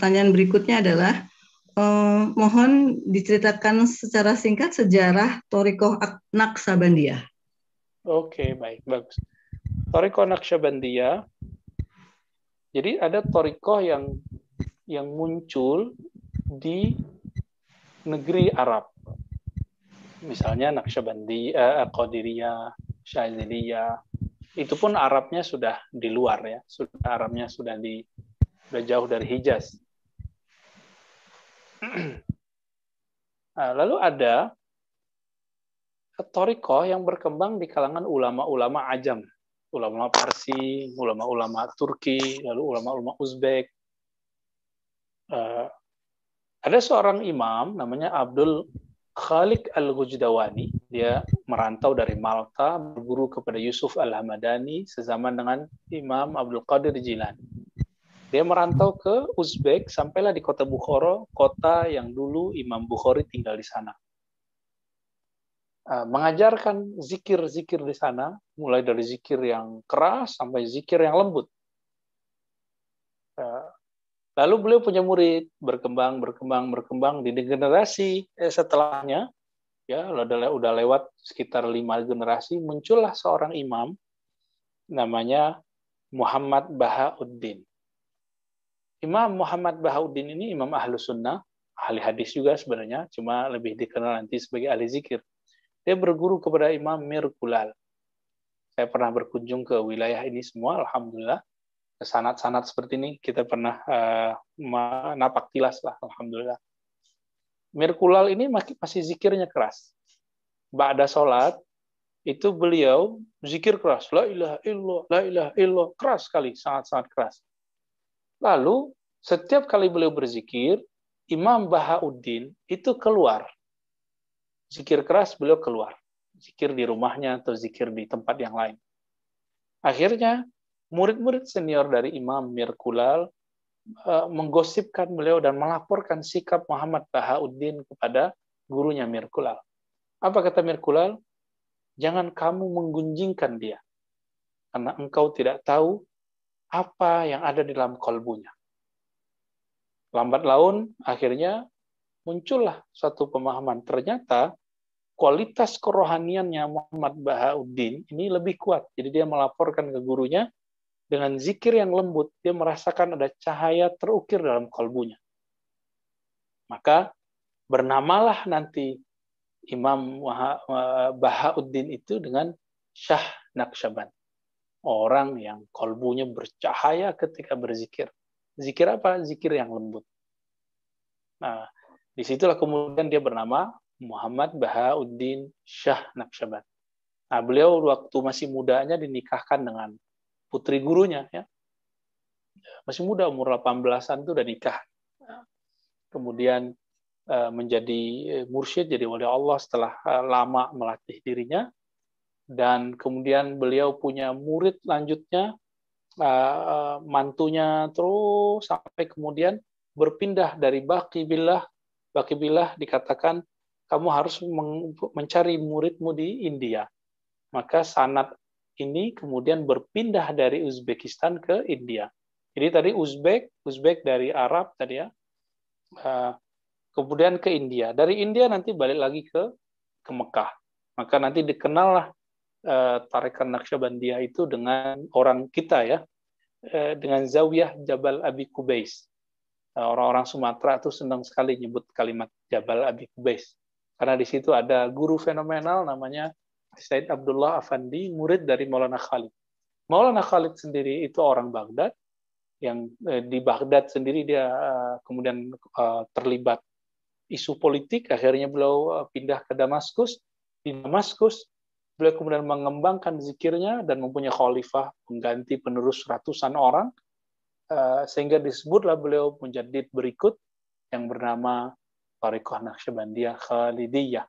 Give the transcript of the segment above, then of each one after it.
pertanyaan berikutnya adalah, mohon diceritakan secara singkat sejarah Thariqah Naqsabandiyah. Oke, baik, bagus. Thariqah Naqsabandiyah, jadi ada thariqah yang muncul di negeri Arab. Misalnya Naqsabandiyah, Qadiriyah, Syadziliyah. Itu pun Arabnya sudah di luar ya, Arabnya sudah jauh dari Hijaz. Lalu ada thariqah yang berkembang di kalangan ulama-ulama Ajam, ulama Parsi, ulama-ulama Turki, lalu ulama-ulama Uzbek. Ada seorang imam namanya Abdul Khaliq Al-Ghujdawani, dia merantau dari Malta, berguru kepada Yusuf Al-Hamadani, sezaman dengan Imam Abdul Qadir Jilani. Dia merantau ke Uzbek, sampailah di kota Bukhara, kota yang dulu Imam Bukhari tinggal di sana. Mengajarkan zikir-zikir di sana, mulai dari zikir yang keras sampai zikir yang lembut. Lalu beliau punya murid, berkembang di generasi setelahnya, ya udah lewat sekitar 5 generasi, muncullah seorang imam namanya Muhammad Bahauddin. Imam Muhammad Bahauddin ini imam ahlu sunnah, ahli hadis juga sebenarnya, cuma lebih dikenal nanti sebagai ahli zikir. Dia berguru kepada Imam Mir Kulal. Saya pernah berkunjung ke wilayah ini semua, alhamdulillah. Sanad-sanad seperti ini kita pernah napak tilas lah, alhamdulillah. Mir Kulal ini masih zikirnya keras. Ba'da sholat, itu beliau zikir keras. La ilaha illallah, la ilaha illallah. Keras sekali, sangat-sangat keras. Lalu, setiap kali beliau berzikir, Imam Bahauddin itu keluar. Zikir keras, beliau keluar. Zikir di rumahnya atau zikir di tempat yang lain. Akhirnya, murid-murid senior dari Imam Mir Kulal menggosipkan beliau dan melaporkan sikap Muhammad Bahauddin kepada gurunya Mir Kulal. Apa kata Mir Kulal? Jangan kamu menggunjingkan dia, karena engkau tidak tahu apa yang ada di dalam kalbunya. Lambat laun, akhirnya muncullah suatu pemahaman. Ternyata kualitas kerohaniannya Muhammad Bahauddin ini lebih kuat. Jadi dia melaporkan ke gurunya, dengan zikir yang lembut, dia merasakan ada cahaya terukir dalam kalbunya. Maka bernamalah nanti Imam Bahauddin itu dengan Syah Naqsyaband. Orang yang kalbunya bercahaya ketika berzikir. Zikir apa? Zikir yang lembut. Nah, disitulah kemudian dia bernama Muhammad Bahauddin Syah Naqsyaband. Nah, beliau waktu masih mudanya dinikahkan dengan putri gurunya, ya. Masih muda, umur 18-an itu udah nikah. Kemudian menjadi mursyid, jadi wali Allah setelah lama melatih dirinya. Dan kemudian beliau punya murid lanjutnya, mantunya, terus sampai kemudian berpindah dari Baqi Billah. Baqi Billah dikatakan, kamu harus mencari muridmu di India. Maka sanad ini kemudian berpindah dari Uzbekistan ke India. Jadi tadi Uzbek dari Arab tadi ya, kemudian ke India. Dari India nanti balik lagi ke Mekah. Maka nanti dikenallah Thariqah Naqsyabandiyah itu dengan orang kita ya, dengan Zawiyah Jabal Abi Qubais. Orang-orang Sumatera itu senang sekali nyebut kalimat Jabal Abi Qubais. Karena di situ ada guru fenomenal namanya Said Abdullah Afandi, murid dari Maulana Khalid. Maulana Khalid sendiri itu orang Baghdad, yang di Baghdad sendiri dia kemudian terlibat isu politik, akhirnya beliau pindah ke Damaskus. Di Damaskus, beliau kemudian mengembangkan zikirnya dan mempunyai khalifah pengganti penerus ratusan orang, sehingga disebutlah beliau mujaddid berikut yang bernama Thariqah Naqsyabandiyah Khalidiyah.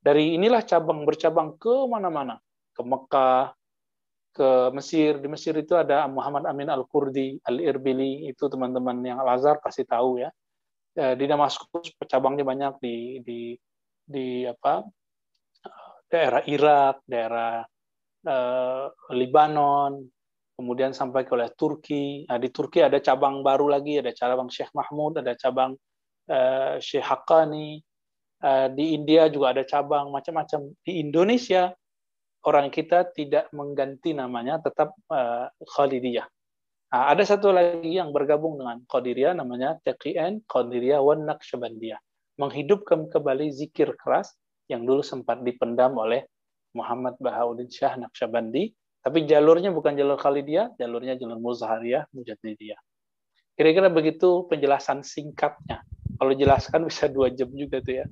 Dari inilah bercabang ke mana-mana, ke Mekah, ke Mesir. Di Mesir itu ada Muhammad Amin Al-Kurdi, Al-Irbili, itu teman-teman yang Al-Azhar pasti tahu ya. Di Damaskus cabangnya banyak, di daerah Irak, daerah Libanon, kemudian sampai ke oleh Turki. Nah, di Turki ada cabang baru lagi, ada cabang Syekh Mahmud, ada cabang Syekh Haqqani. Di India juga ada cabang macam-macam. Di Indonesia orang kita tidak mengganti namanya, tetap Khalidiyah. Nah, ada satu lagi yang bergabung dengan Qadiriyah, namanya TQN Qadiriyah wan Naqsyabandiyah, menghidupkan kembali zikir keras yang dulu sempat dipendam oleh Muhammad Bahauddin Syah Naqsyabandi, tapi jalurnya bukan jalur Khalidiyah, jalurnya jalur Muzhariyah Mujaddidiyah. Kira-kira begitu penjelasan singkatnya. Kalau jelaskan bisa 2 jam juga tuh ya.